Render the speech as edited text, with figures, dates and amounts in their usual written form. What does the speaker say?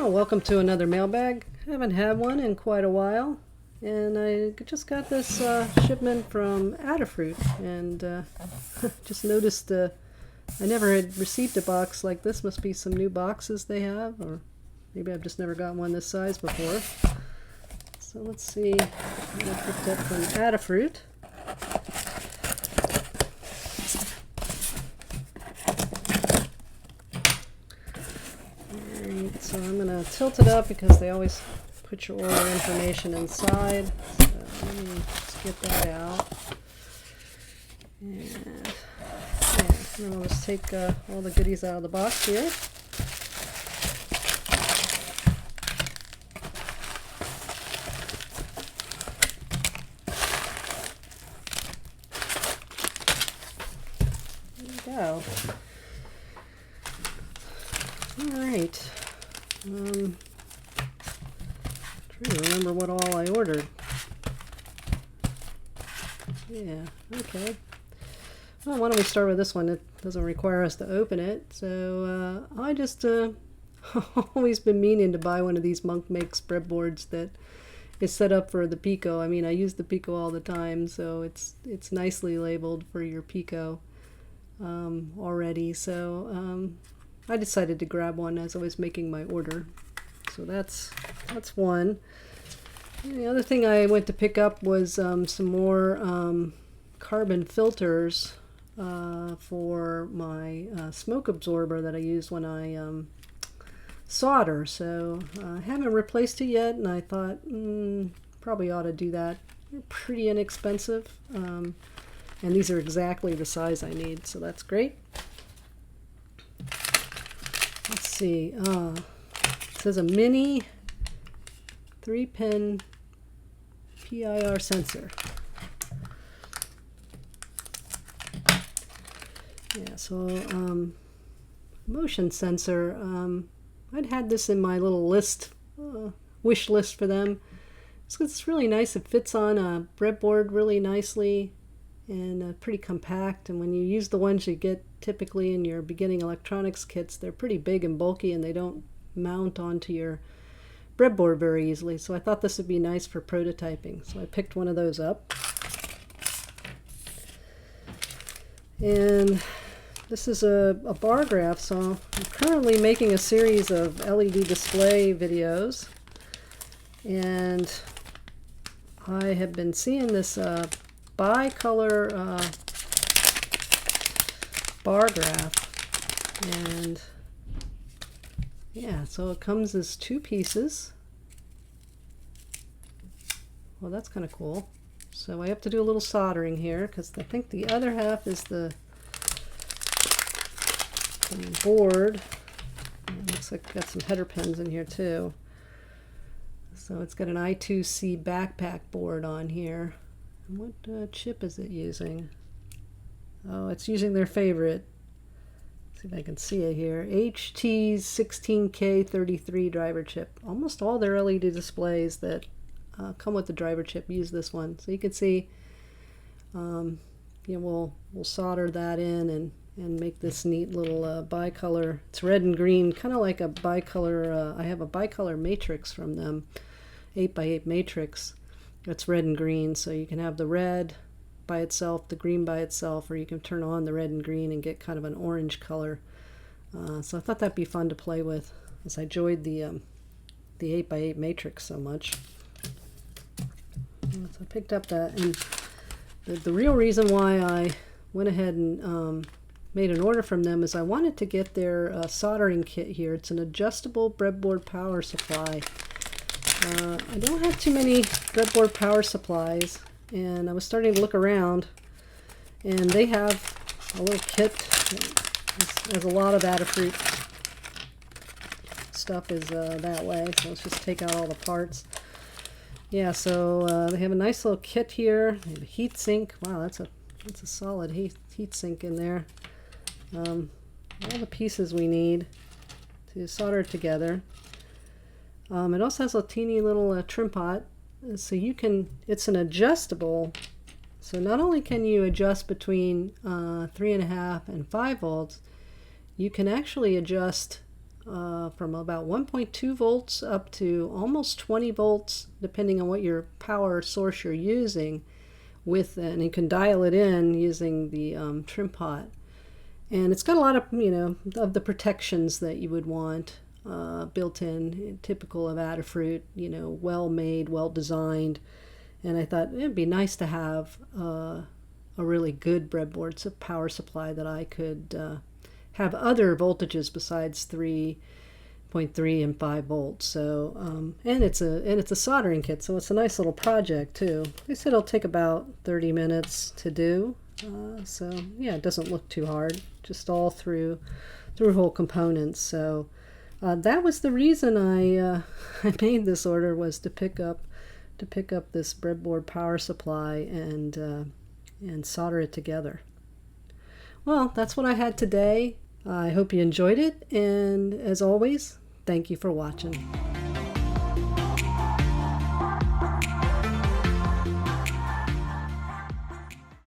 Well, welcome to another mailbag. Haven't had one in quite a while, and I just got this shipment from Adafruit, and just noticed I never had received a box like this. Must be some new boxes they have, or maybe I've just never gotten one this size before. So let's see what I picked up from Adafruit. Alright, so I'm going to tilt it up because they always put your order information inside. So let me just get that out. And yeah, then I'll just take all the goodies out of the box here. Go. Alright. Trying to remember what all I ordered. Yeah, okay. Well, why don't we start with this one? It doesn't require us to open it. So I just always been meaning to buy one of these Monk Makes breadboards that is set up for the Pico. I mean, I use the Pico all the time, so it's nicely labeled for your Pico. Already, so I decided to grab one as I was making my order. So that's one. And the other thing I went to pick up was some more carbon filters for my smoke absorber that I use when I solder. So I haven't replaced it yet, and I thought probably ought to do that. They're pretty inexpensive. And these are exactly the size I need, so that's great. Let's see. It says a mini 3-pin PIR sensor. Yeah, so motion sensor. I'd had this in my little list, wish list for them. It's really nice. It fits on a breadboard really nicely. And pretty compact, and when you use the ones you get typically in your beginning electronics kits, they're pretty big and bulky and they don't mount onto your breadboard very easily. So I thought this would be nice for prototyping, so I picked one of those up. And this is a bar graph, so I'm currently making a series of LED display videos, and I have been seeing this bicolor bar graph, and yeah, so it comes as two pieces. Well, that's kind of cool. So I have to do a little soldering here because I think the other half is the board. It looks like got some header pins in here too. So it's got an I2C backpack board on here. What chip is it using? Oh, it's using their favorite. Let's see if I can see it here. HT's 16K33 driver chip. Almost all their LED displays that come with the driver chip use this one. So you can see, we'll solder that in and make this neat little bicolor. It's red and green, kind of like a bicolor. I have a bicolor matrix from them, 8x8 matrix. It's red and green, so you can have the red by itself, the green by itself, or you can turn on the red and green and get kind of an orange color. So I thought that'd be fun to play with, as I enjoyed the 8x8 matrix so much. So I picked up that, and the real reason why I went ahead and made an order from them is I wanted to get their soldering kit here. It's an adjustable breadboard power supply. I don't have too many breadboard power supplies, and I was starting to look around, and they have a little kit. There's a lot of Adafruit stuff is that way, so let's just take out all the parts. Yeah, so they have a nice little kit here. They have a heat sink. Wow, that's a solid heat sink in there. All the pieces we need to solder it together. It also has a teeny little trim pot, so it's an adjustable, so not only can you adjust between 3.5 and 5 volts, you can actually adjust from about 1.2 volts up to almost 20 volts, depending on what your power source you're using. And you can dial it in using the trim pot. And it's got a lot of, of the protections that you would want built in, typical of Adafruit, well made, well designed. And I thought it'd be nice to have a really good breadboard power supply that I could have other voltages besides 3.3 and 5 volts. So and it's a soldering kit, so it's a nice little project too. They said it'll take about 30 minutes to do. So yeah, it doesn't look too hard, just all through whole components. So that was the reason I made this order, was to pick up this breadboard power supply and solder it together. Well, that's what I had today. I hope you enjoyed it, and as always, thank you for watching.